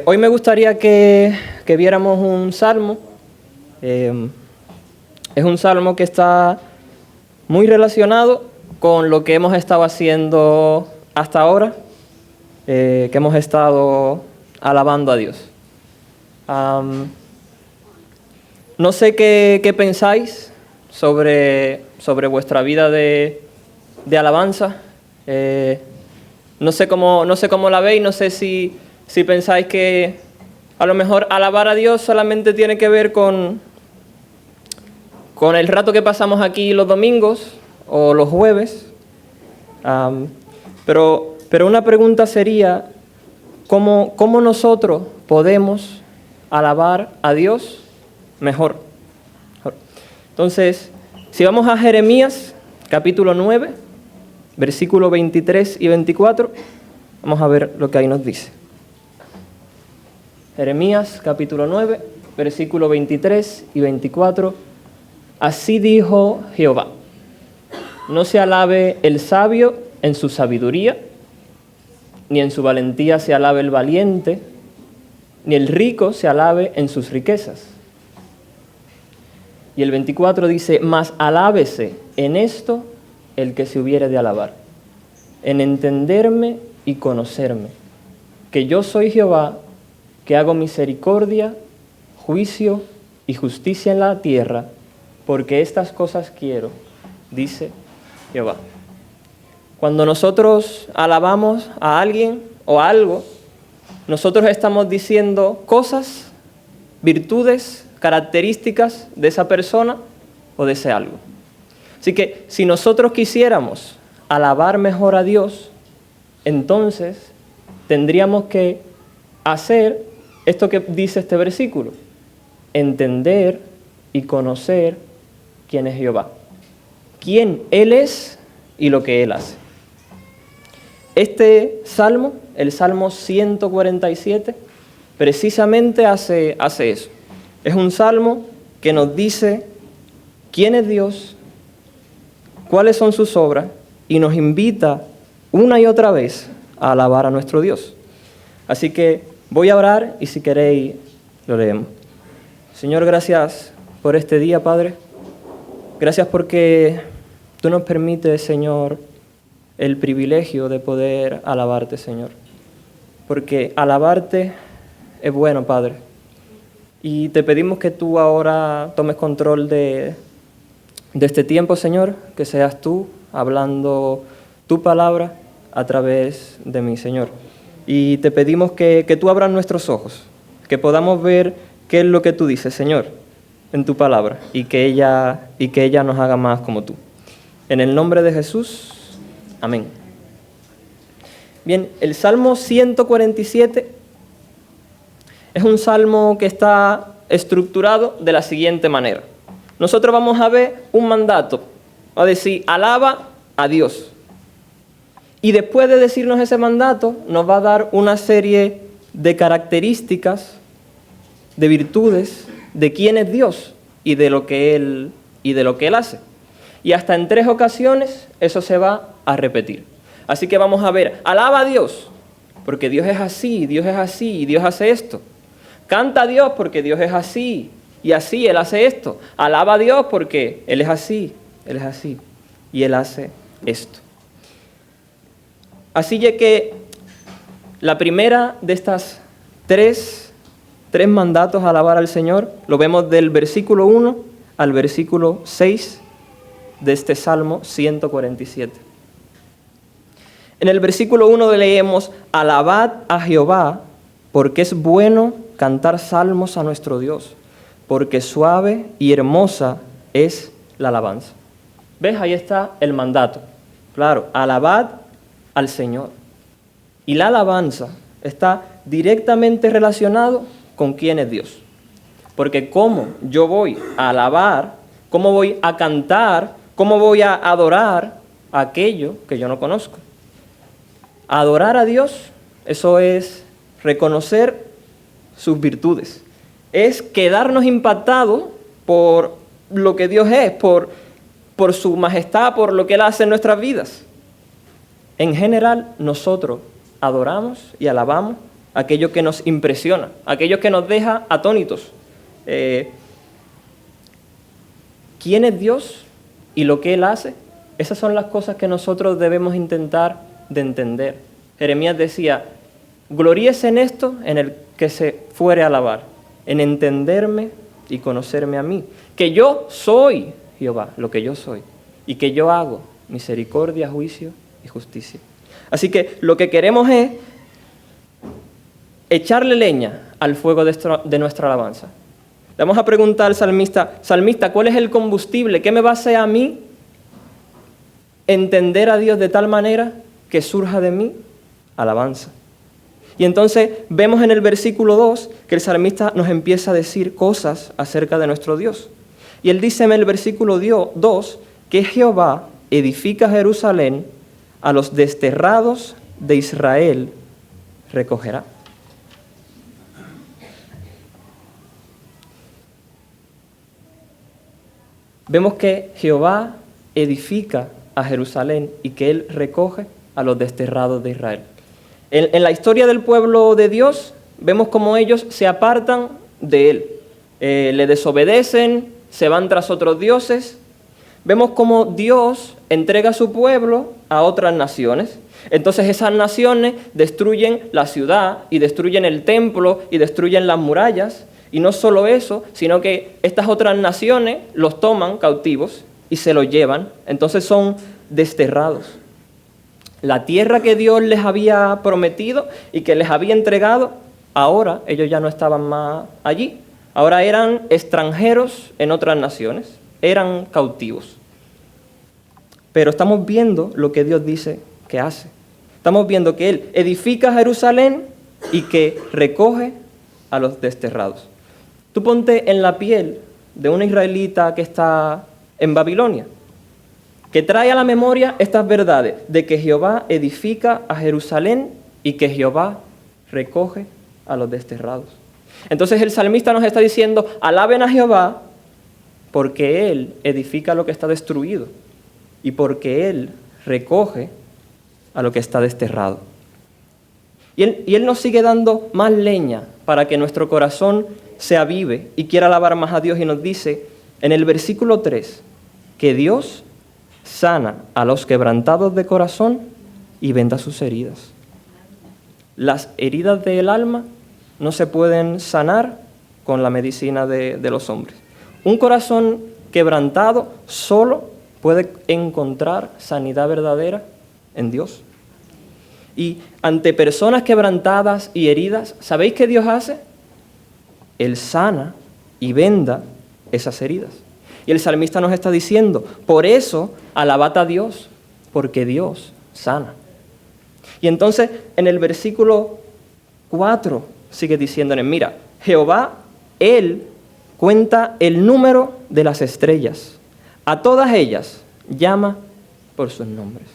Hoy me gustaría que viéramos un salmo. Es un salmo que está muy relacionado con lo que hemos estado haciendo hasta ahora, que hemos estado alabando a Dios. No sé qué pensáis sobre vuestra vida de alabanza. No sé cómo la veis, no sé si pensáis que a lo mejor alabar a Dios solamente tiene que ver con el rato que pasamos aquí los domingos o los jueves. Pero una pregunta sería, ¿cómo nosotros podemos alabar a Dios mejor? Entonces, si vamos a Jeremías, capítulo 9, versículos 23 y 24, vamos a ver lo que ahí nos dice. Jeremías, capítulo 9, versículos 23 y 24. Así dijo Jehová: no se alabe el sabio en su sabiduría, ni en su valentía se alabe el valiente, ni el rico se alabe en sus riquezas. Y el 24 dice: mas alábese en esto el que se hubiere de alabar, en entenderme y conocerme, que yo soy Jehová, que hago misericordia, juicio y justicia en la tierra, porque estas cosas quiero, dice Jehová. Cuando nosotros alabamos a alguien o a algo, nosotros estamos diciendo cosas, virtudes, características de esa persona o de ese algo. Así que si nosotros quisiéramos alabar mejor a Dios, entonces tendríamos que hacer esto que dice este versículo: entender y conocer quién es Jehová, quién Él es y lo que Él hace. Este salmo, el Salmo 147, precisamente hace eso. Es un salmo que nos dice quién es Dios, cuáles son sus obras, y nos invita una y otra vez a alabar a nuestro Dios. Así que voy a orar y si queréis lo leemos. Señor, gracias por este día, Padre. Gracias porque tú nos permites, Señor, el privilegio de poder alabarte, Señor. Porque alabarte es bueno, Padre. Y te pedimos que tú ahora tomes control de este tiempo, Señor, que seas tú hablando tu palabra a través de mí, Señor. Y te pedimos que tú abras nuestros ojos, que podamos ver qué es lo que tú dices, Señor, en tu palabra, y que ella nos haga más como tú. En el nombre de Jesús, amén. Bien, el Salmo 147 es un salmo que está estructurado de la siguiente manera. Nosotros vamos a ver un mandato, va a decir, alaba a Dios. Y después de decirnos ese mandato, nos va a dar una serie de características, de virtudes, de quién es Dios y de lo que Él hace. Y hasta en 3 ocasiones eso se va a repetir. Así que vamos a ver, alaba a Dios, porque Dios es así, y Dios hace esto. Canta a Dios porque Dios es así, y así Él hace esto. Alaba a Dios porque Él es así, y Él hace esto. Así que la primera de estas tres mandatos a alabar al Señor lo vemos del versículo 1 al versículo 6 de este Salmo 147. En el versículo 1 leemos: alabad a Jehová, porque es bueno cantar salmos a nuestro Dios, porque suave y hermosa es la alabanza. ¿Ves? Ahí está el mandato. Claro, alabad al Señor. Y la alabanza está directamente relacionado con quién es Dios. Porque cómo yo voy a alabar, cómo voy a cantar, cómo voy a adorar a aquello que yo no conozco. Adorar a Dios, eso es reconocer sus virtudes. Es quedarnos impactados por lo que Dios es, por su majestad, por lo que Él hace en nuestras vidas. En general, nosotros adoramos y alabamos aquello que nos impresiona, aquello que nos deja atónitos. ¿Quién es Dios y lo que Él hace? Esas son las cosas que nosotros debemos intentar de entender. Jeremías decía, gloríese en esto, en el que se fuere a alabar, en entenderme y conocerme a mí, que yo soy Jehová, lo que yo soy, y que yo hago misericordia, juicio y justicia. Así que lo que queremos es echarle leña al fuego de nuestra alabanza. Le vamos a preguntar al salmista, ¿cuál es el combustible? ¿Qué me va a hacer a mí entender a Dios de tal manera que surja de mí alabanza? Y entonces vemos en el versículo 2 que el salmista nos empieza a decir cosas acerca de nuestro Dios. Y él dice en el versículo 2 que Jehová edifica Jerusalén, a los desterrados de Israel recogerá. Vemos que Jehová edifica a Jerusalén y que Él recoge a los desterrados de Israel. En la historia del pueblo de Dios, vemos cómo ellos se apartan de Él. Le desobedecen, se van tras otros dioses. Vemos cómo Dios entrega a su pueblo a otras naciones. Entonces esas naciones destruyen la ciudad y destruyen el templo y destruyen las murallas. Y no solo eso, sino que estas otras naciones los toman cautivos y se los llevan. Entonces son desterrados. La tierra que Dios les había prometido y que les había entregado, ahora ellos ya no estaban más allí. Ahora eran extranjeros en otras naciones, eran cautivos. Pero estamos viendo lo que Dios dice que hace. Estamos viendo que Él edifica Jerusalén y que recoge a los desterrados. Tú ponte en la piel de una israelita que está en Babilonia, que trae a la memoria estas verdades de que Jehová edifica a Jerusalén y que Jehová recoge a los desterrados. Entonces el salmista nos está diciendo, alaben a Jehová porque Él edifica lo que está destruido y porque Él recoge a lo que está desterrado. Y Él nos sigue dando más leña para que nuestro corazón se avive y quiera alabar más a Dios, y nos dice en el versículo 3 que Dios sana a los quebrantados de corazón y venda sus heridas. Las heridas del alma no se pueden sanar con la medicina de los hombres. Un corazón quebrantado solo puede encontrar sanidad verdadera en Dios. Y ante personas quebrantadas y heridas, ¿sabéis qué Dios hace? Él sana y venda esas heridas. Y el salmista nos está diciendo, por eso alabad a Dios, porque Dios sana. Y entonces en el versículo 4 sigue diciéndonos, mira, Jehová, Él cuenta el número de las estrellas. A todas ellas llama por sus nombres.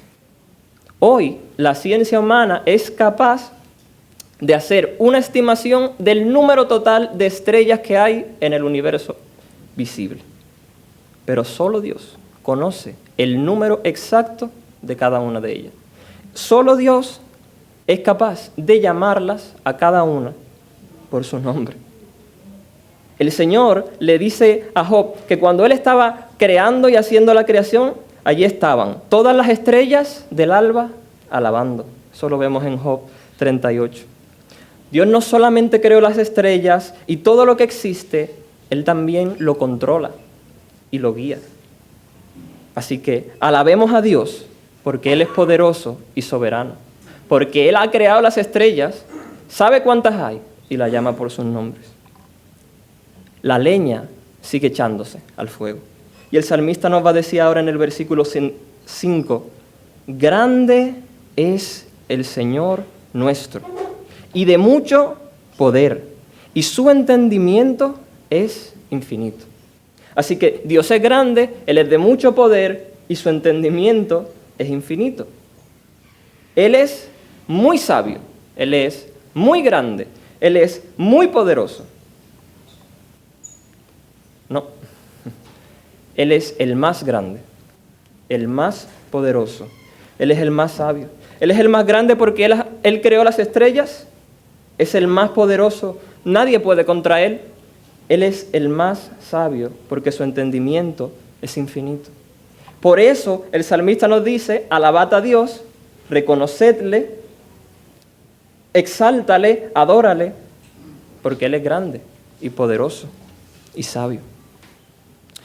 Hoy la ciencia humana es capaz de hacer una estimación del número total de estrellas que hay en el universo visible. Pero solo Dios conoce el número exacto de cada una de ellas. Solo Dios es capaz de llamarlas a cada una por su nombre. El Señor le dice a Job que cuando él estaba creando y haciendo la creación, allí estaban todas las estrellas del alba alabando. Eso lo vemos en Job 38. Dios no solamente creó las estrellas y todo lo que existe, Él también lo controla y lo guía. Así que alabemos a Dios porque Él es poderoso y soberano. Porque Él ha creado las estrellas, sabe cuántas hay y las llama por sus nombres. La leña sigue echándose al fuego. Y el salmista nos va a decir ahora en el versículo 5, grande es el Señor nuestro, y de mucho poder, y su entendimiento es infinito. Así que Dios es grande, Él es de mucho poder, y su entendimiento es infinito. Él es muy sabio, Él es muy grande, Él es muy poderoso. No, Él es el más grande, el más poderoso, Él es el más sabio. Él es el más grande porque Él creó las estrellas es el más poderoso, nadie puede contra Él. Él es el más sabio, porque su entendimiento es infinito. Por eso el salmista nos dice, alabad a Dios, reconocedle, exáltale, adórale, porque Él es grande y poderoso y sabio.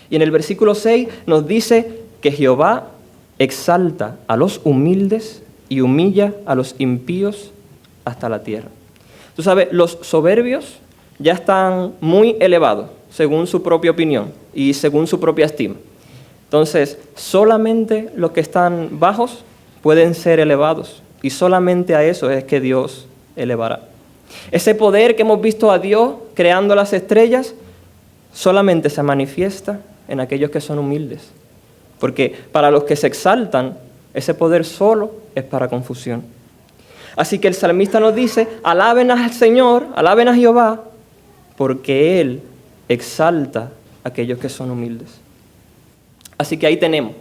Y en el versículo 6 nos dice que Jehová exalta a los humildes y humilla a los impíos hasta la tierra. Tú sabes, los soberbios ya están muy elevados, según su propia opinión y según su propia estima. Entonces, solamente los que están bajos pueden ser elevados, y solamente a eso es que Dios elevará. Ese poder que hemos visto a Dios creando las estrellas solamente se manifiesta en aquellos que son humildes, porque para los que se exaltan, ese poder solo es para confusión. Así que el salmista nos dice, alaben al Señor, alaben a Jehová, porque Él exalta a aquellos que son humildes. Así que ahí tenemos.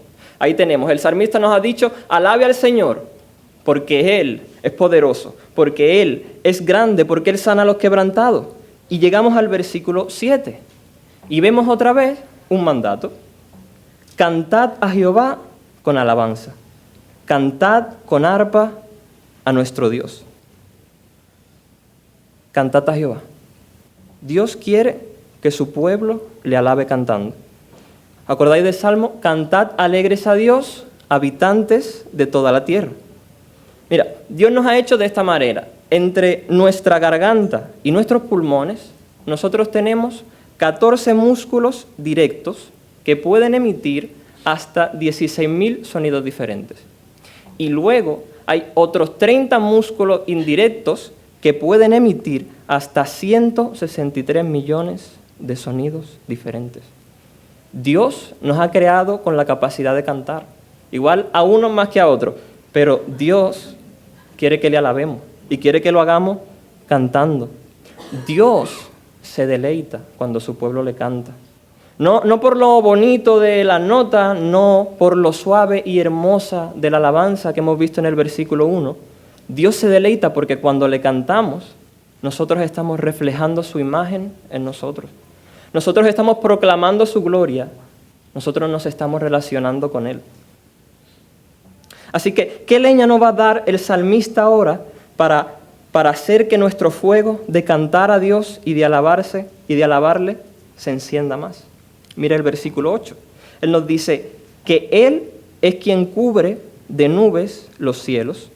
El salmista nos ha dicho, alabe al Señor, porque Él es poderoso, porque Él es grande, porque Él sana a los quebrantados. Y llegamos al versículo 7 y vemos otra vez un mandato. Cantad a Jehová con alabanza, cantad con arpa a nuestro Dios. Cantad a Jehová. Dios quiere que su pueblo le alabe cantando. ¿Acordáis del Salmo? Cantad alegres a Dios, habitantes de toda la tierra. Mira, Dios nos ha hecho de esta manera. Entre nuestra garganta y nuestros pulmones, nosotros tenemos 14 músculos directos que pueden emitir hasta 16.000 sonidos diferentes. Y luego hay otros 30 músculos indirectos que pueden emitir hasta 163 millones de sonidos diferentes. Dios nos ha creado con la capacidad de cantar, igual a unos más que a otros, pero Dios quiere que le alabemos y quiere que lo hagamos cantando. Dios se deleita cuando su pueblo le canta. No por lo bonito de la nota, no por lo suave y hermosa de la alabanza que hemos visto en el versículo 1. Dios se deleita porque cuando le cantamos, nosotros estamos reflejando su imagen en nosotros. Nosotros estamos proclamando su gloria. Nosotros nos estamos relacionando con Él. Así que, ¿qué leña nos va a dar el salmista ahora para hacer que nuestro fuego de cantar a Dios y de alabarle se encienda más? Mira el versículo 8. Él nos dice que Él es quien cubre de nubes los cielos,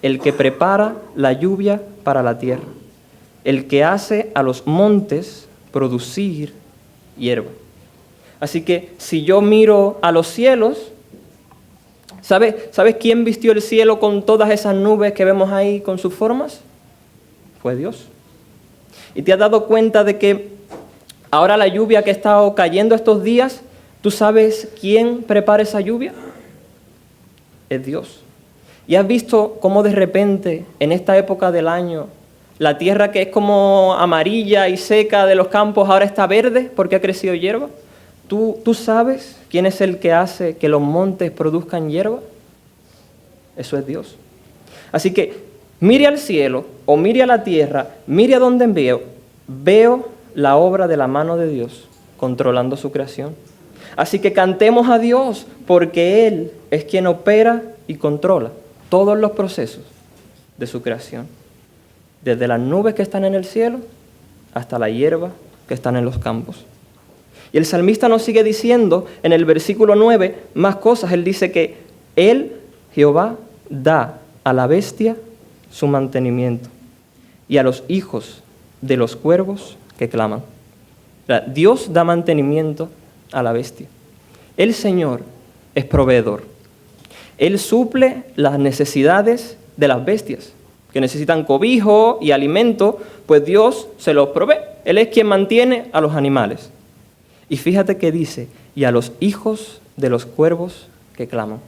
el que prepara la lluvia para la tierra, el que hace a los montes producir hierba. Así que si yo miro a los cielos, ¿sabes quién vistió el cielo con todas esas nubes que vemos ahí con sus formas? Fue Dios. ¿Y te has dado cuenta de que ahora la lluvia que ha estado cayendo estos días, tú sabes quién prepara esa lluvia? Es Dios. ¿Y has visto cómo de repente, en esta época del año, la tierra que es como amarilla y seca de los campos ahora está verde porque ha crecido hierba? ¿Tú sabes quién es el que hace que los montes produzcan hierba? Eso es Dios. Así que mire al cielo o mire a la tierra, mire a donde veo la obra de la mano de Dios controlando su creación. Así que cantemos a Dios porque Él es quien opera y controla todos los procesos de su creación. Desde las nubes que están en el cielo hasta la hierba que están en los campos. Y el salmista nos sigue diciendo en el versículo 9 más cosas. Él dice que Él, Jehová, da a la bestia su mantenimiento y a los hijos de los cuervos que claman. O sea, Dios da mantenimiento a la bestia. El Señor es proveedor. Él suple las necesidades de las bestias, que necesitan cobijo y alimento, pues Dios se los provee. Él es quien mantiene a los animales. Y fíjate que dice, y a los hijos de los cuervos que claman.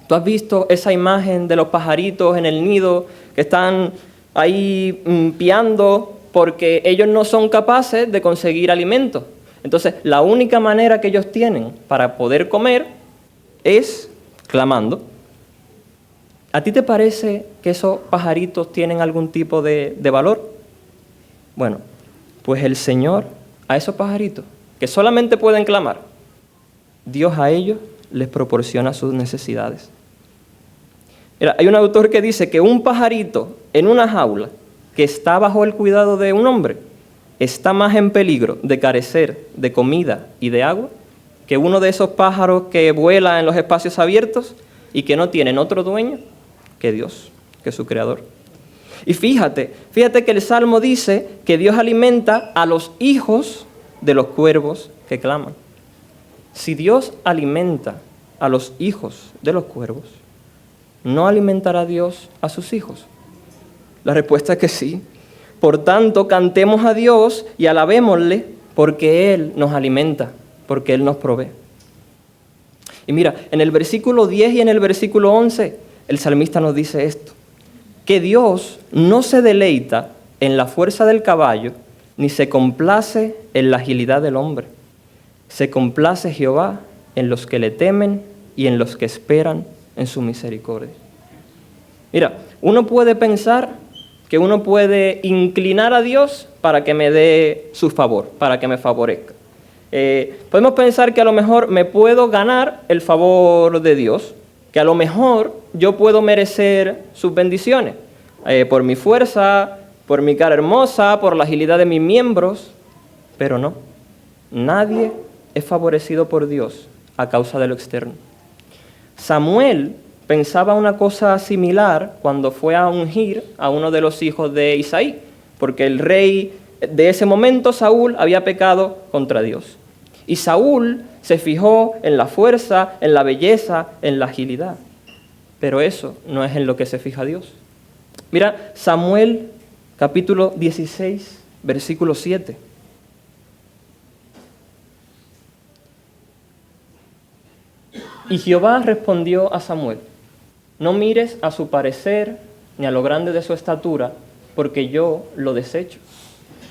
¿Tú has visto esa imagen de los pajaritos en el nido que están ahí piando porque ellos no son capaces de conseguir alimento? Entonces, la única manera que ellos tienen para poder comer es clamando. ¿A ti te parece que esos pajaritos tienen algún tipo de valor? Bueno, pues el Señor a esos pajaritos, que solamente pueden clamar, Dios a ellos les proporciona sus necesidades. Mira, hay un autor que dice que un pajarito en una jaula que está bajo el cuidado de un hombre está más en peligro de carecer de comida y de agua que uno de esos pájaros que vuela en los espacios abiertos y que no tienen otro dueño que Dios, que su creador. Y fíjate que el Salmo dice que Dios alimenta a los hijos de los cuervos que claman. Si Dios alimenta a los hijos de los cuervos, ¿no alimentará Dios a sus hijos? La respuesta es que sí. Por tanto, cantemos a Dios y alabémosle porque Él nos alimenta, porque Él nos provee. Y mira, en el versículo 10 y en el versículo 11, el salmista nos dice esto, que Dios no se deleita en la fuerza del caballo, ni se complace en la agilidad del hombre. Se complace Jehová en los que le temen y en los que esperan en su misericordia. Mira, uno puede pensar que uno puede inclinar a Dios para que me dé su favor, para que me favorezca. Podemos pensar que a lo mejor me puedo ganar el favor de Dios, que a lo mejor yo puedo merecer sus bendiciones, por mi fuerza, por mi cara hermosa, por la agilidad de mis miembros, pero no. Nadie es favorecido por Dios a causa de lo externo. Samuel pensaba una cosa similar cuando fue a ungir a uno de los hijos de Isaí, porque el rey de ese momento, Saúl, había pecado contra Dios. Y Saúl se fijó en la fuerza, en la belleza, en la agilidad. Pero eso no es en lo que se fija Dios. Mira, Samuel, capítulo 16, versículo 7. Y Jehová respondió a Samuel, no mires a su parecer ni a lo grande de su estatura, porque yo lo desecho.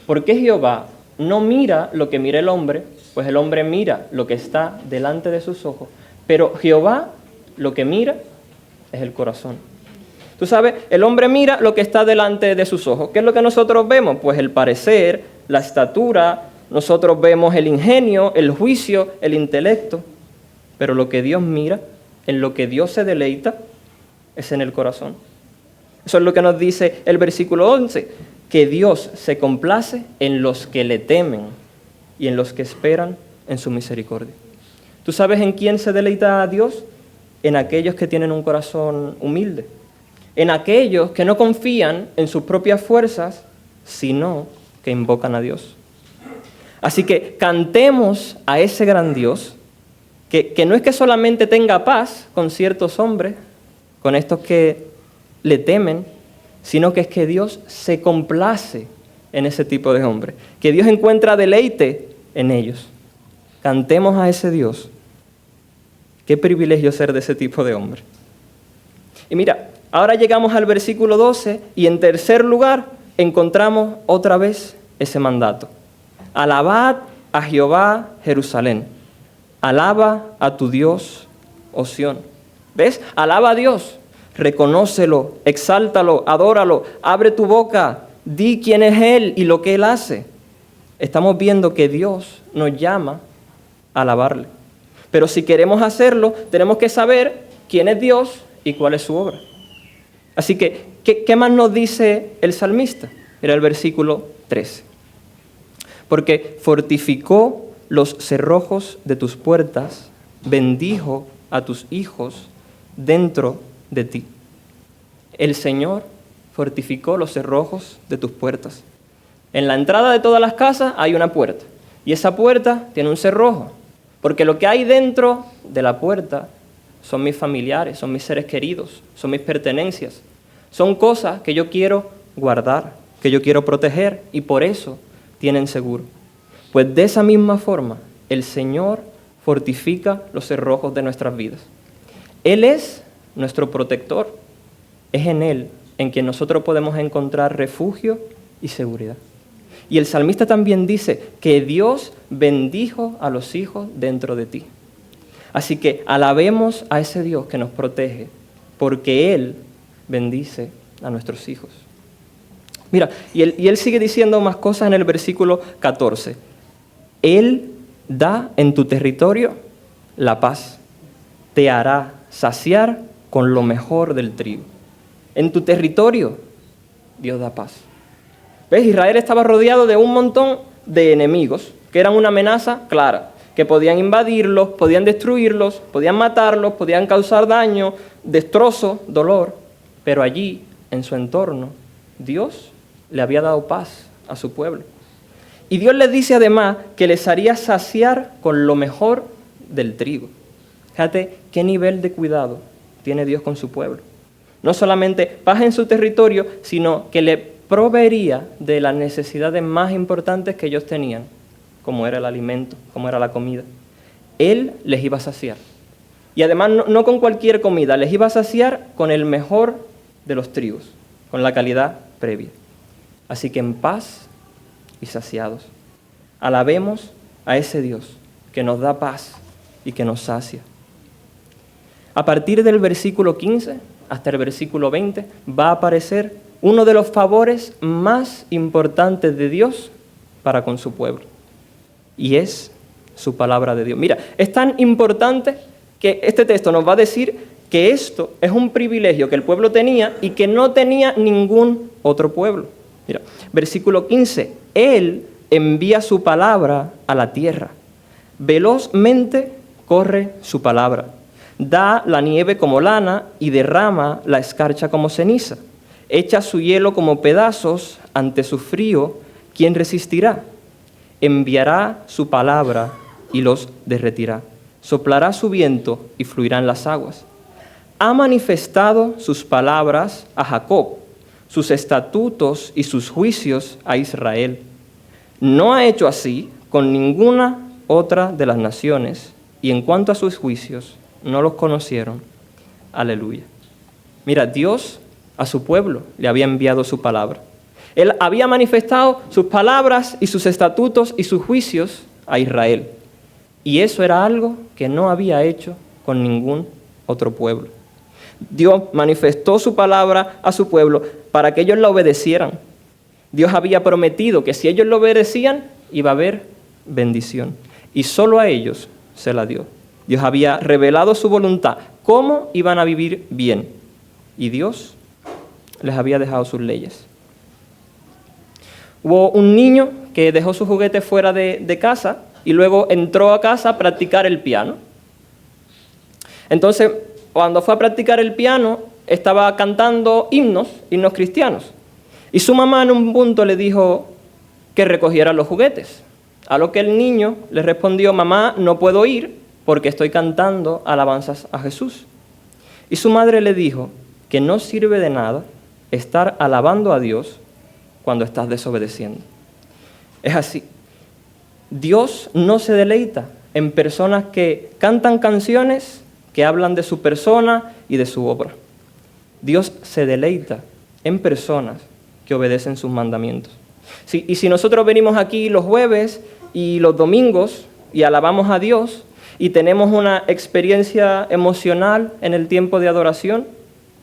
Porque Jehová no mira lo que mira el hombre, pues el hombre mira lo que está delante de sus ojos, pero Jehová lo que mira es el corazón. Tú sabes, el hombre mira lo que está delante de sus ojos. ¿Qué es lo que nosotros vemos? Pues el parecer, la estatura, nosotros vemos el ingenio, el juicio, el intelecto. Pero lo que Dios mira, en lo que Dios se deleita, es en el corazón. Eso es lo que nos dice el versículo 11, que Dios se complace en los que le temen y en los que esperan en su misericordia. ¿Tú sabes en quién se deleita a Dios? En aquellos que tienen un corazón humilde, en aquellos que no confían en sus propias fuerzas, sino que invocan a Dios. Así que cantemos a ese gran Dios, que no es que solamente tenga paz con ciertos hombres, con estos que le temen, sino que es que Dios se complace en ese tipo de hombres, que Dios encuentra deleite en ellos. Cantemos a ese Dios. Qué privilegio ser de ese tipo de hombre. Y mira, ahora llegamos al versículo 12 y en tercer lugar encontramos otra vez ese mandato. Alabad a Jehová, Jerusalén. Alaba a tu Dios, oh Sión. ¿Ves? Alaba a Dios. Reconócelo, exáltalo, adóralo, abre tu boca, di quién es Él y lo que Él hace. Estamos viendo que Dios nos llama a alabarle. Pero si queremos hacerlo, tenemos que saber quién es Dios y cuál es su obra. Así que, ¿qué más nos dice el salmista? Mira el versículo 13. Porque fortificó los cerrojos de tus puertas, bendijo a tus hijos dentro de ti. El Señor fortificó los cerrojos de tus puertas. En la entrada de todas las casas hay una puerta, y esa puerta tiene un cerrojo, porque lo que hay dentro de la puerta son mis familiares, son mis seres queridos, son mis pertenencias, son cosas que yo quiero guardar, que yo quiero proteger, y por eso tienen seguro. Pues de esa misma forma, el Señor fortifica los cerrojos de nuestras vidas. Él es nuestro protector. Es en Él en quien nosotros podemos encontrar refugio y seguridad. Y el salmista también dice que Dios bendijo a los hijos dentro de ti. Así que alabemos a ese Dios que nos protege, porque Él bendice a nuestros hijos. Mira, y él sigue diciendo más cosas en el versículo 14. Él da en tu territorio la paz, te hará saciar con lo mejor del trigo. En tu territorio, Dios da paz. ¿Ves? Israel estaba rodeado de un montón de enemigos que eran una amenaza clara, que podían invadirlos, podían destruirlos, podían matarlos, podían causar daño, destrozo, dolor. Pero allí, en su entorno, Dios le había dado paz a su pueblo. Y Dios les dice además que les haría saciar con lo mejor del trigo. Fíjate qué nivel de cuidado tiene Dios con su pueblo. No solamente paz en su territorio, sino que le proveería de las necesidades más importantes que ellos tenían, como era el alimento, como era la comida. Él les iba a saciar. Y además no con cualquier comida, les iba a saciar con el mejor de los trigos, con la calidad previa. Así que en paz y saciados, alabemos a ese Dios que nos da paz y que nos sacia. A partir del versículo 15 hasta el versículo 20 va a aparecer uno de los favores más importantes de Dios para con su pueblo. Y es su palabra de Dios. Mira, es tan importante que este texto nos va a decir que esto es un privilegio que el pueblo tenía y que no tenía ningún otro pueblo. Mira, versículo 15. Él envía su palabra a la tierra. Velozmente corre su palabra. Da la nieve como lana y derrama la escarcha como ceniza. Echa su hielo como pedazos ante su frío. ¿Quién resistirá? Enviará su palabra y los derretirá. Soplará su viento y fluirán las aguas. Ha manifestado sus palabras a Jacob, sus estatutos y sus juicios a Israel. No ha hecho así con ninguna otra de las naciones, y en cuanto a sus juicios, no los conocieron. Aleluya. Mira, Dios a su pueblo le había enviado su palabra. Él había manifestado sus palabras y sus estatutos y sus juicios a Israel. Y eso era algo que no había hecho con ningún otro pueblo. Dios manifestó su palabra a su pueblo para que ellos la obedecieran. Dios había prometido que si ellos lo obedecían, iba a haber bendición. Y solo a ellos se la dio. Dios había revelado su voluntad, cómo iban a vivir bien. Y Dios les había dejado sus leyes. Hubo un niño que dejó sus juguetes fuera de casa y luego entró a casa a practicar el piano. Entonces, cuando fue a practicar el piano, estaba cantando himnos cristianos. Y su mamá en un punto le dijo que recogiera los juguetes. A lo que el niño le respondió: mamá, no puedo ir porque estoy cantando alabanzas a Jesús. Y su madre le dijo que no sirve de nada estar alabando a Dios cuando estás desobedeciendo. Es así. Dios no se deleita en personas que cantan canciones que hablan de su persona y de su obra. Dios se deleita en personas que obedecen sus mandamientos. Y si nosotros venimos aquí los jueves y los domingos y alabamos a Dios y tenemos una experiencia emocional en el tiempo de adoración,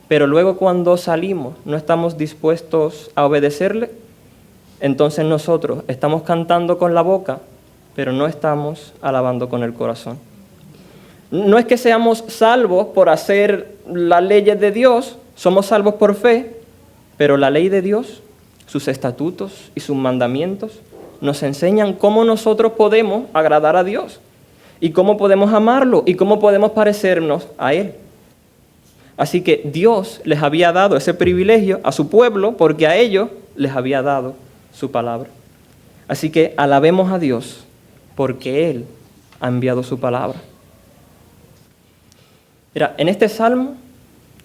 pero luego cuando salimos no estamos dispuestos a obedecerle, entonces nosotros estamos cantando con la boca, pero no estamos alabando con el corazón. No es que seamos salvos por hacer las leyes de Dios, somos salvos por fe, pero la ley de Dios, sus estatutos y sus mandamientos nos enseñan cómo nosotros podemos agradar a Dios y cómo podemos amarlo y cómo podemos parecernos a Él. Así que Dios les había dado ese privilegio a su pueblo porque a ellos les había dado su palabra. Así que alabemos a Dios porque Él ha enviado su palabra. Mira, en este salmo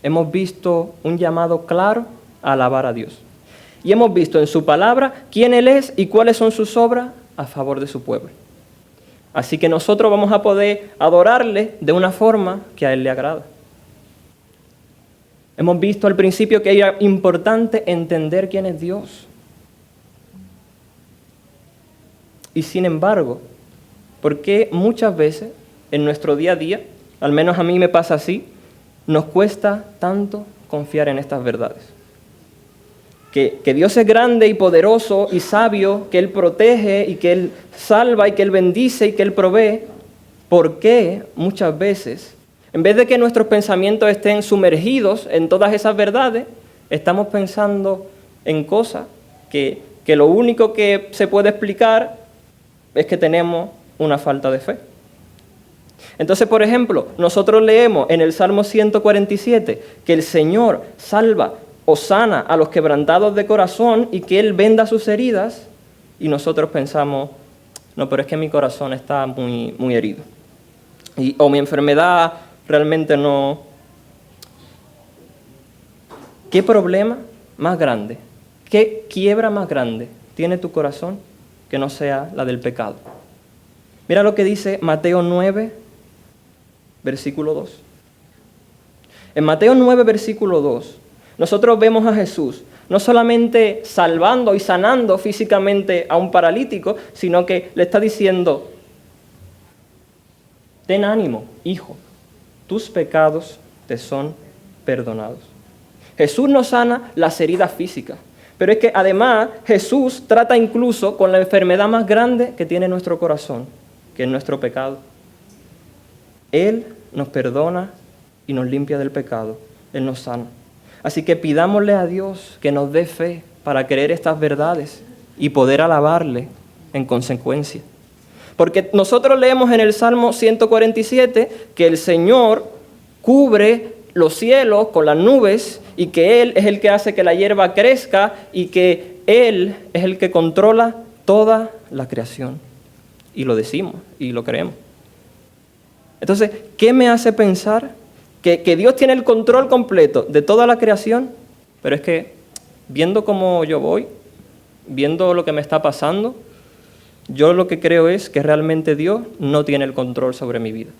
hemos visto un llamado claro a alabar a Dios. Y hemos visto en su palabra quién Él es y cuáles son sus obras a favor de su pueblo. Así que nosotros vamos a poder adorarle de una forma que a Él le agrada. Hemos visto al principio que era importante entender quién es Dios. Y sin embargo, ¿por qué muchas veces en nuestro día a día, al menos a mí me pasa así, nos cuesta tanto confiar en estas verdades. Que Dios es grande y poderoso y sabio, que Él protege y que Él salva y que Él bendice y que Él provee. ¿Por qué muchas veces, en vez de que nuestros pensamientos estén sumergidos en todas esas verdades, estamos pensando en cosas que lo único que se puede explicar es que tenemos una falta de fe? Entonces, por ejemplo, nosotros leemos en el Salmo 147 que el Señor salva o sana a los quebrantados de corazón y que Él venda sus heridas, y nosotros pensamos, no, pero es que mi corazón está muy, muy herido. O mi enfermedad realmente no. ¿Qué problema más grande? ¿Qué quiebra más grande tiene tu corazón que no sea la del pecado? Mira lo que dice Mateo 9, versículo 2. En Mateo 9, versículo 2, nosotros vemos a Jesús no solamente salvando y sanando físicamente a un paralítico, sino que le está diciendo, ten ánimo, hijo, tus pecados te son perdonados. Jesús nos sana las heridas físicas, pero es que además Jesús trata incluso con la enfermedad más grande que tiene nuestro corazón, que es nuestro pecado. Él nos perdona y nos limpia del pecado, Él nos sana. Así que pidámosle a Dios que nos dé fe para creer estas verdades y poder alabarle en consecuencia. Porque nosotros leemos en el Salmo 147 que el Señor cubre los cielos con las nubes y que Él es el que hace que la hierba crezca y que Él es el que controla toda la creación. Y lo decimos y lo creemos. Entonces, ¿qué me hace pensar que Dios tiene el control completo de toda la creación? Pero es que, viendo cómo yo voy, viendo lo que me está pasando, yo lo que creo es que realmente Dios no tiene el control sobre mi vida.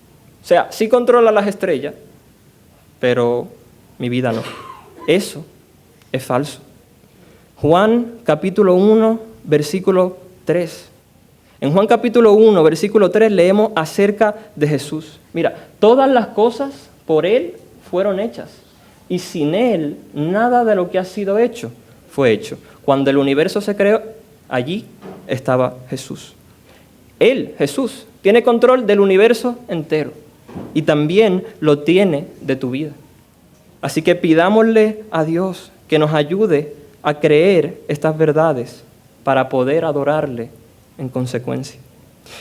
O sea, sí controla las estrellas, pero mi vida no. Eso es falso. Juan capítulo 1, versículo 3. En Juan capítulo 1, versículo 3 leemos acerca de Jesús. Mira, todas las cosas por Él fueron hechas y sin Él nada de lo que ha sido hecho fue hecho. Cuando el universo se creó, allí estaba Jesús. Él, Jesús, tiene control del universo entero y también lo tiene de tu vida. Así que pidámosle a Dios que nos ayude a creer estas verdades para poder adorarle en consecuencia.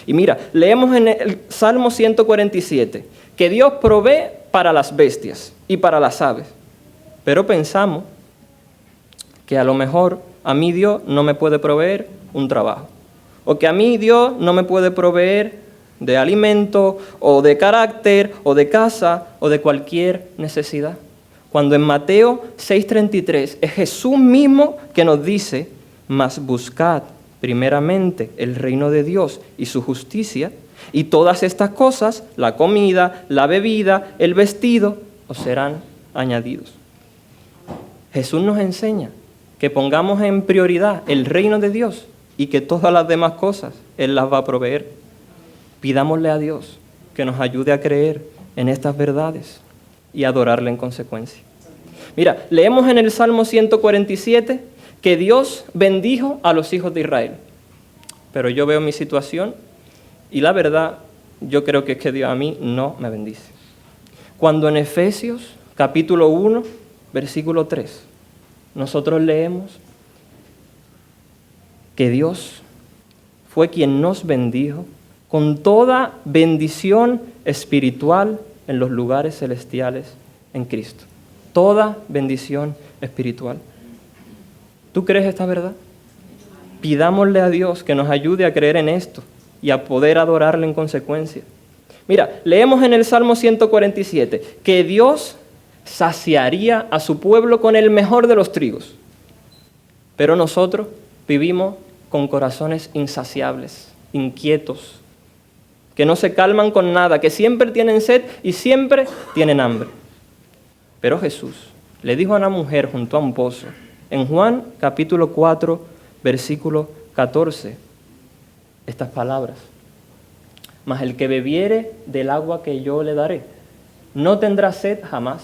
Y mira, leemos en el Salmo 147 que Dios provee para las bestias y para las aves, pero pensamos que a lo mejor a mí Dios no me puede proveer un trabajo, o que a mí Dios no me puede proveer de alimento, o de carácter, o de casa, o de cualquier necesidad. Cuando en Mateo 6:33 es Jesús mismo que nos dice, mas buscad primeramente el reino de Dios y su justicia, y todas estas cosas, la comida, la bebida, el vestido, os serán añadidos. Jesús nos enseña que pongamos en prioridad el reino de Dios y que todas las demás cosas Él las va a proveer. Pidámosle a Dios que nos ayude a creer en estas verdades y adorarle en consecuencia. Mira, leemos en el Salmo 147 que Dios bendijo a los hijos de Israel. Pero yo veo mi situación y la verdad, yo creo que es que Dios a mí no me bendice. Cuando en Efesios capítulo 1, versículo 3, nosotros leemos que Dios fue quien nos bendijo con toda bendición espiritual en los lugares celestiales en Cristo. Toda bendición espiritual. ¿Tú crees esta verdad? Pidámosle a Dios que nos ayude a creer en esto y a poder adorarle en consecuencia. Mira, leemos en el Salmo 147 que Dios saciaría a su pueblo con el mejor de los trigos. Pero nosotros vivimos con corazones insaciables, inquietos, que no se calman con nada, que siempre tienen sed y siempre tienen hambre. Pero Jesús le dijo a una mujer junto a un pozo, en Juan capítulo 4, versículo 14, estas palabras: mas el que bebiere del agua que yo le daré, no tendrá sed jamás,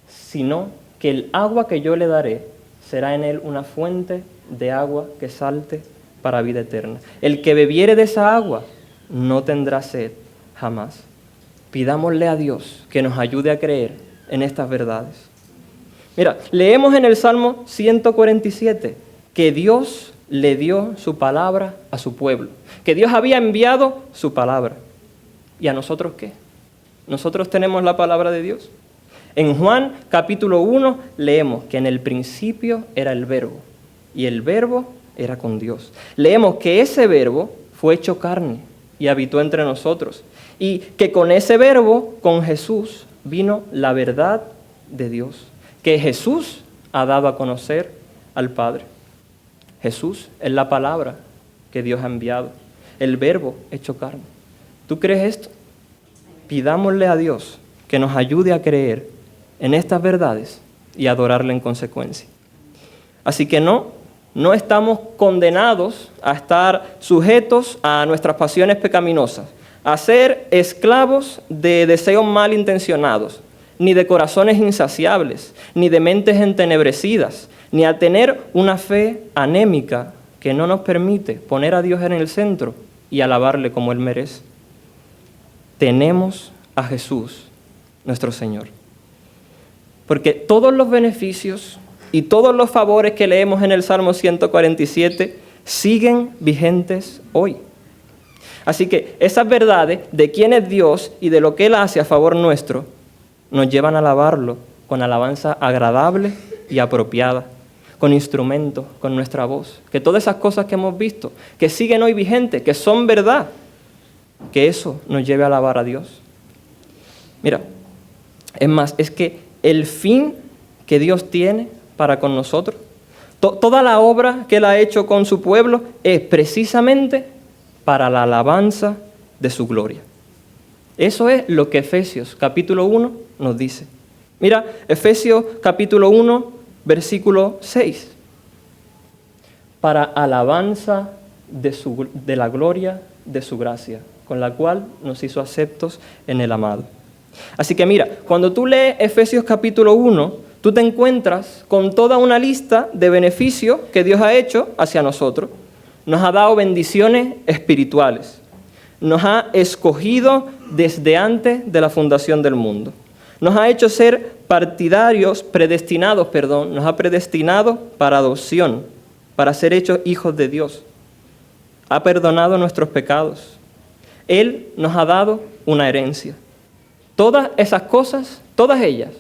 sino que el agua que yo le daré será en él una fuente de agua que salte para vida eterna. El que bebiere de esa agua no tendrá sed jamás. Pidámosle a Dios que nos ayude a creer en estas verdades. Mira, leemos en el Salmo 147 que Dios le dio su palabra a su pueblo, que Dios había enviado su palabra. ¿Y a nosotros qué? ¿Nosotros tenemos la palabra de Dios? En Juan capítulo 1 leemos que en el principio era el Verbo, y el Verbo era con Dios. Leemos que ese Verbo fue hecho carne y habitó entre nosotros, y que con ese Verbo, con Jesús, vino la verdad de Dios, que Jesús ha dado a conocer al Padre. Jesús es la palabra que Dios ha enviado, el Verbo hecho carne. ¿Tú crees esto? Pidámosle a Dios que nos ayude a creer en estas verdades y adorarle en consecuencia. Así que no estamos condenados a estar sujetos a nuestras pasiones pecaminosas, a ser esclavos de deseos malintencionados, ni de corazones insaciables, ni de mentes entenebrecidas, ni a tener una fe anémica que no nos permite poner a Dios en el centro y alabarle como Él merece. Tenemos a Jesús, nuestro Señor. Porque todos los beneficios y todos los favores que leemos en el Salmo 147 siguen vigentes hoy. Así que esas verdades de quién es Dios y de lo que Él hace a favor nuestro nos llevan a alabarlo con alabanza agradable y apropiada, con instrumentos, con nuestra voz. Que todas esas cosas que hemos visto, que siguen hoy vigentes, que son verdad, que eso nos lleve a alabar a Dios. Mira, es más, es que el fin que Dios tiene para con nosotros, toda la obra que Él ha hecho con su pueblo es precisamente para la alabanza de su gloria. Eso es lo que Efesios capítulo 1 nos dice. Mira, Efesios capítulo 1, versículo 6. Para alabanza de la gloria de su gracia, con la cual nos hizo aceptos en el amado. Así que mira, cuando tú lees Efesios capítulo 1, tú te encuentras con toda una lista de beneficios que Dios ha hecho hacia nosotros. Nos ha dado bendiciones espirituales. Nos ha escogido desde antes de la fundación del mundo. Nos ha hecho ser nos ha predestinado para adopción, para ser hechos hijos de Dios. Ha perdonado nuestros pecados. Él nos ha dado una herencia. Todas esas cosas, todas ellas,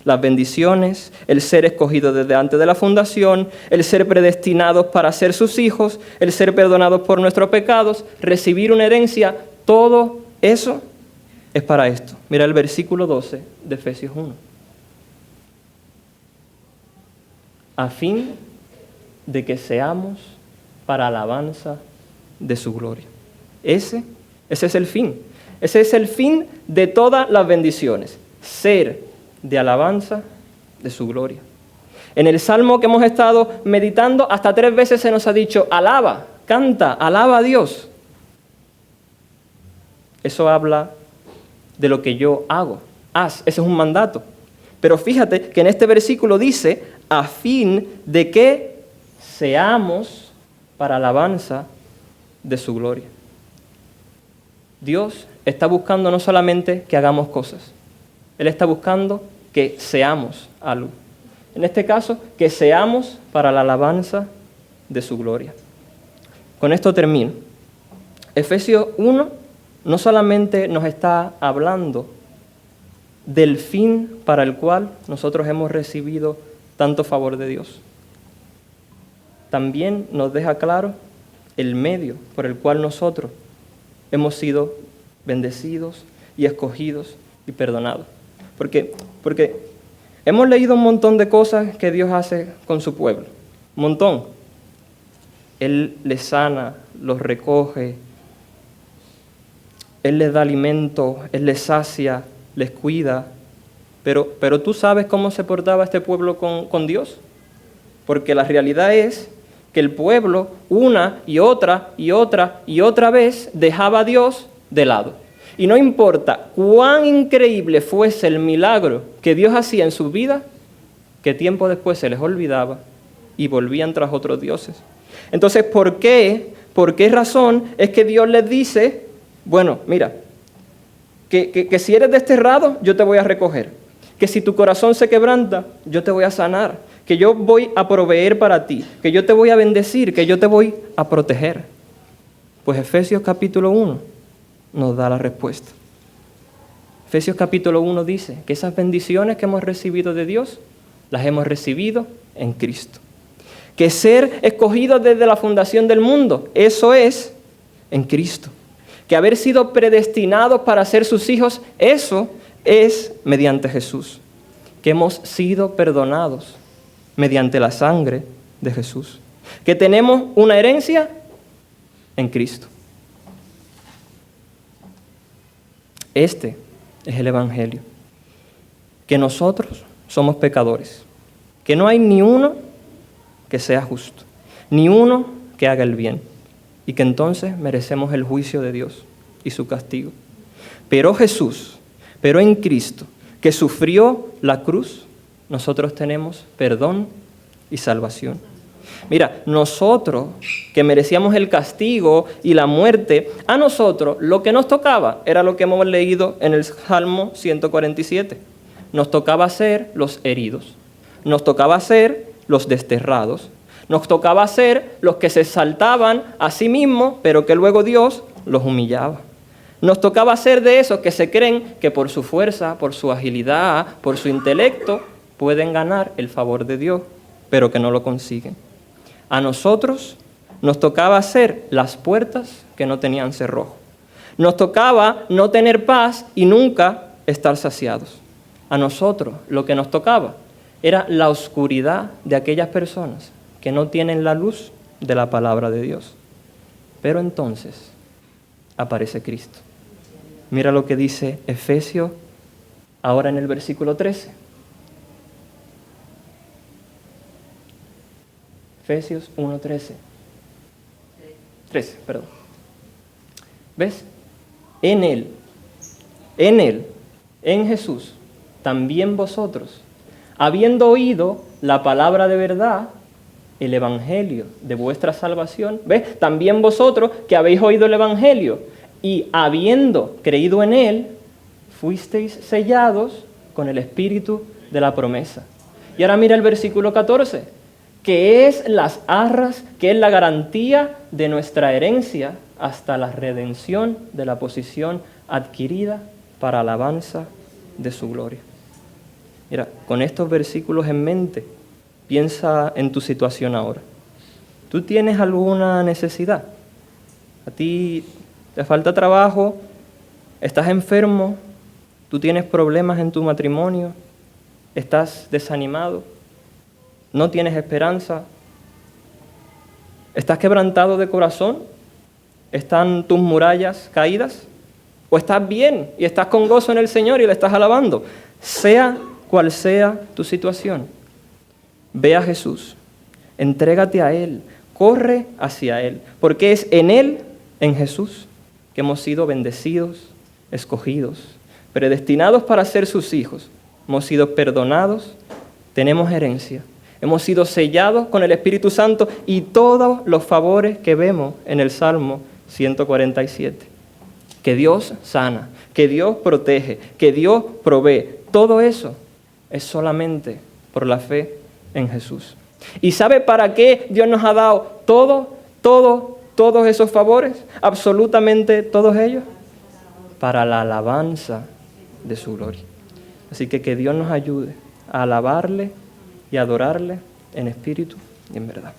las bendiciones, el ser escogido desde antes de la fundación, el ser predestinados para ser sus hijos, el ser perdonados por nuestros pecados, recibir una herencia, todo eso es para esto. Mira el versículo 12 de Efesios 1. A fin de que seamos para alabanza de su gloria. Ese es el fin. Ese es el fin de todas las bendiciones. Ser de alabanza de su gloria. En el Salmo que hemos estado meditando, hasta 3 veces se nos ha dicho, alaba, canta, alaba a Dios. Eso habla de lo que yo hago. Haz, ese es un mandato. Pero fíjate que en este versículo dice, a fin de que seamos para alabanza de su gloria. Dios está buscando no solamente que hagamos cosas, Él está buscando que seamos algo. En este caso, que seamos para la alabanza de su gloria. Con esto termino. Efesios 1 no solamente nos está hablando del fin para el cual nosotros hemos recibido tanto favor de Dios. También nos deja claro el medio por el cual nosotros hemos sido bendecidos y escogidos y perdonados. Porque hemos leído un montón de cosas que Dios hace con su pueblo. Un montón. Él les sana, los recoge, Él les da alimento, Él les sacia, les cuida. Pero ¿tú sabes cómo se portaba este pueblo con Dios? Porque la realidad es que el pueblo una y otra vez dejaba a Dios de lado. Y no importa cuán increíble fuese el milagro que Dios hacía en su vida, que tiempo después se les olvidaba y volvían tras otros dioses. Entonces, ¿por qué? ¿Por qué razón es que Dios les dice, bueno, mira, que si eres desterrado, yo te voy a recoger, que si tu corazón se quebranta, yo te voy a sanar, que yo voy a proveer para ti, que yo te voy a bendecir, que yo te voy a proteger? Pues Efesios capítulo 1 nos da la respuesta. Efesios capítulo 1 dice que esas bendiciones que hemos recibido de Dios, las hemos recibido en Cristo. Que ser escogidos desde la fundación del mundo, eso es en Cristo. Que haber sido predestinados para ser sus hijos, eso es mediante Jesús. Que hemos sido perdonados mediante la sangre de Jesús. Que tenemos una herencia en Cristo. Este es el Evangelio. Que nosotros somos pecadores. Que no hay ni uno que sea justo, ni uno que haga el bien, y que entonces merecemos el juicio de Dios y su castigo. Pero Jesús, pero en Cristo, que sufrió la cruz, nosotros tenemos perdón y salvación. Mira, nosotros que merecíamos el castigo y la muerte, a nosotros lo que nos tocaba era lo que hemos leído en el Salmo 147. Nos tocaba ser los heridos, nos tocaba ser los desterrados, nos tocaba ser los que se exaltaban a sí mismos, pero que luego Dios los humillaba. Nos tocaba ser de esos que se creen que por su fuerza, por su agilidad, por su intelecto, pueden ganar el favor de Dios, pero que no lo consiguen. A nosotros nos tocaba ser las puertas que no tenían cerrojo. Nos tocaba no tener paz y nunca estar saciados. A nosotros lo que nos tocaba era la oscuridad de aquellas personas que no tienen la luz de la palabra de Dios. Pero entonces aparece Cristo. Mira lo que dice Efesios ahora en el versículo 13. Efesios 1:13. 13, perdón. ¿Ves? En Él, en Jesús, también vosotros, habiendo oído la palabra de verdad, el evangelio de vuestra salvación, ¿ves? También vosotros que habéis oído el evangelio y habiendo creído en él, fuisteis sellados con el espíritu de la promesa. Y ahora mira el versículo 14, que es las arras, que es la garantía de nuestra herencia hasta la redención de la posición adquirida para alabanza de su gloria. Mira, con estos versículos en mente, piensa en tu situación ahora. ¿Tú tienes alguna necesidad? ¿A ti te falta trabajo? ¿Estás enfermo? ¿Tú tienes problemas en tu matrimonio? ¿Estás desanimado? ¿No tienes esperanza? ¿Estás quebrantado de corazón? ¿Están tus murallas caídas? ¿O estás bien y estás con gozo en el Señor y le estás alabando? Sea cual sea tu situación, ve a Jesús, entrégate a Él, corre hacia Él, porque es en Él, en Jesús, que hemos sido bendecidos, escogidos, predestinados para ser sus hijos, hemos sido perdonados, tenemos herencia, hemos sido sellados con el Espíritu Santo y todos los favores que vemos en el Salmo 147. Que Dios sana, que Dios protege, que Dios provee, todo eso es solamente por la fe en Jesús. ¿Y sabe para qué Dios nos ha dado todos esos favores? Absolutamente todos ellos. Para la alabanza de su gloria. Así que Dios nos ayude a alabarle y adorarle en espíritu y en verdad.